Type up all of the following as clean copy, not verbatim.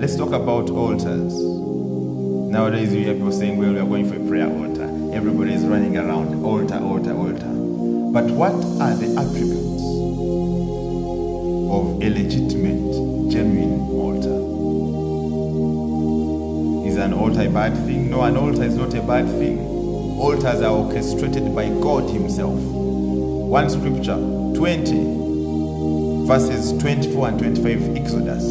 let's talk about altars. Nowadays, you hear people saying, well, we are going for a prayer altar. Everybody is running around, altar, altar, altar. But what are the attributes of a legitimate, genuine altar? Is an altar a bad thing? No, an altar is not a bad thing. Altars are orchestrated by God himself. One scripture, 20, verses 24 and 25, Exodus.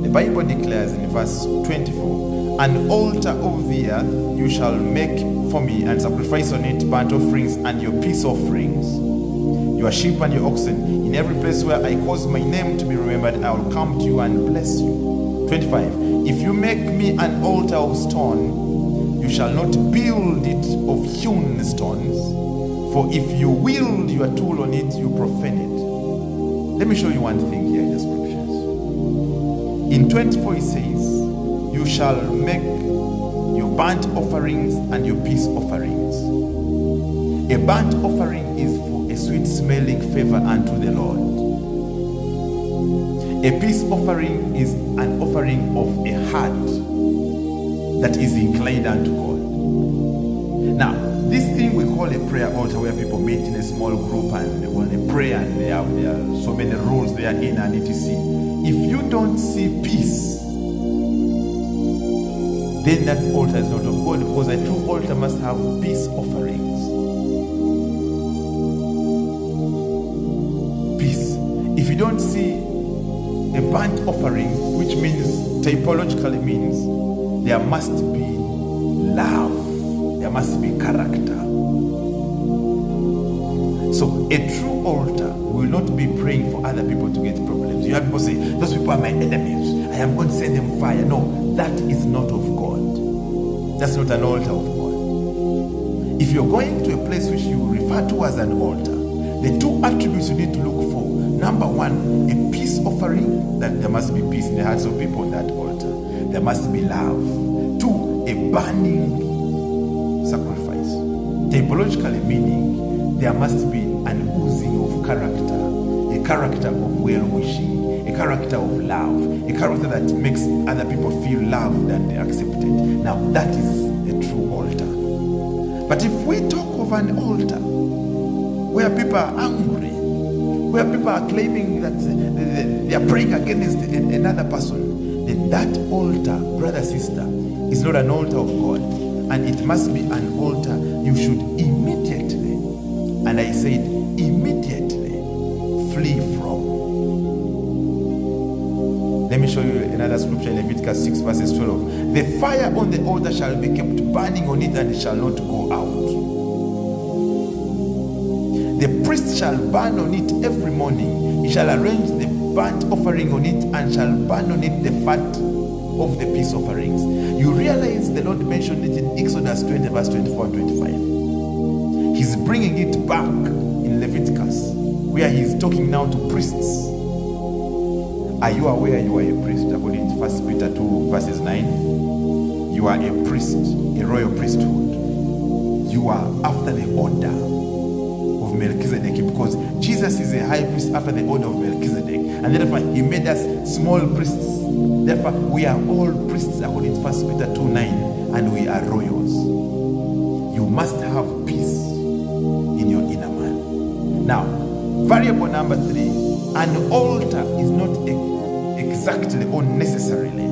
The Bible declares in verse 24, an altar of the earth you shall make for me, and sacrifice on it burnt offerings and your peace offerings, your sheep and your oxen. In every place where I cause my name to be remembered, I will come to you and bless you. 25, if you make me an altar of stone, you shall not build it of hewn stones, for if you wield your tool on it, you profane it. Let me show you one thing here in the scriptures. In 24 it says, you shall make your burnt offerings and your peace offerings. A burnt offering is for a sweet smelling favor unto the Lord. A peace offering is an offering of a heart that is inclined unto God. Now, this thing we call a prayer altar, where people meet in a small group and they want to pray, and there are so many rules they are in and etc. If you don't see peace, then that altar is not of God, because a true altar must have peace offerings. Peace. If you don't see a burnt offering, which means, typologically means, there must be love, there must be character. So a true altar will not be praying for other people to get problems. You have people say, those people are my enemies, I am going to send them fire. No, that is not of God. That's not an altar of God. If you're going to a place which you refer to as an altar, the two attributes you need to look for: number one, a peace offering, that there must be peace in the hearts of people on that altar. There must be love. Two, a burning sacrifice. Typologically meaning, there must be an oozing of character, a character of well-wishing, a character of love, a character that makes other people feel loved and accepted. Now, that is a true altar. But if we talk of an altar where people are angry, where people are claiming that they are praying against another person, then that altar, brother, sister, is not an altar of God. And it must be an altar you should immediately, and I said immediately, flee from. Let me show you another scripture in Leviticus 6 verses 12. The fire on the altar shall be kept burning on it, and it shall not go out. The priest shall burn on it every morning. He shall arrange the burnt offering on it, and shall burn on it the fat of the peace offerings. You realize the Lord mentioned it in Exodus 20 verse 24 and 25. He's bringing it back in Leviticus, where he's talking now to priests. Are you aware you are a priest? According to 1 Peter 2 verses 9, you are a priest, a royal priesthood. You are after the order of Melchizedek, because Jesus is a high priest after the order of Melchizedek, and therefore he made us small priests. Therefore we are all priests according to 1 Peter 2:9, and we are royals. You must have peace in your inner man. Now, variable number 3, an altar is not exactly or necessarily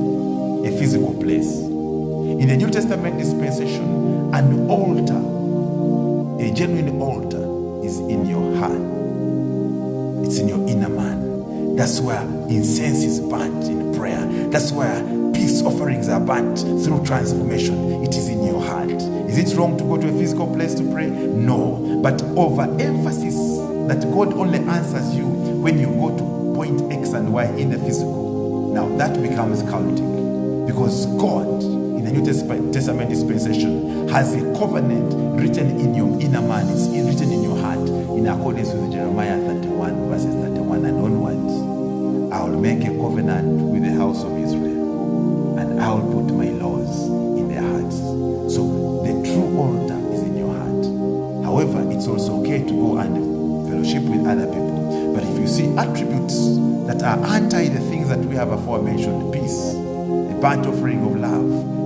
a physical place. In the New Testament dispensation, an altar, a genuine altar, is in your heart. It's in your inner man. That's where incense is burnt in prayer. That's where peace offerings are burnt through transformation. It is in your heart. Is it wrong to go to a physical place to pray? No. But overemphasis that God only answers you when you go to point X and Y in the physical, now that becomes cultic. Because God, in the New Testament dispensation, has a covenant written in your inner man. It's written in your heart, in accordance with Jeremiah 31 verses 31 and onwards. I will make a covenant with the house of Israel, and I will put my laws in their hearts. So the true altar is in your heart. However, it's also okay to go and fellowship with other people. But if you see attributes that are anti the things that we have aforementioned, peace, burnt offering of love.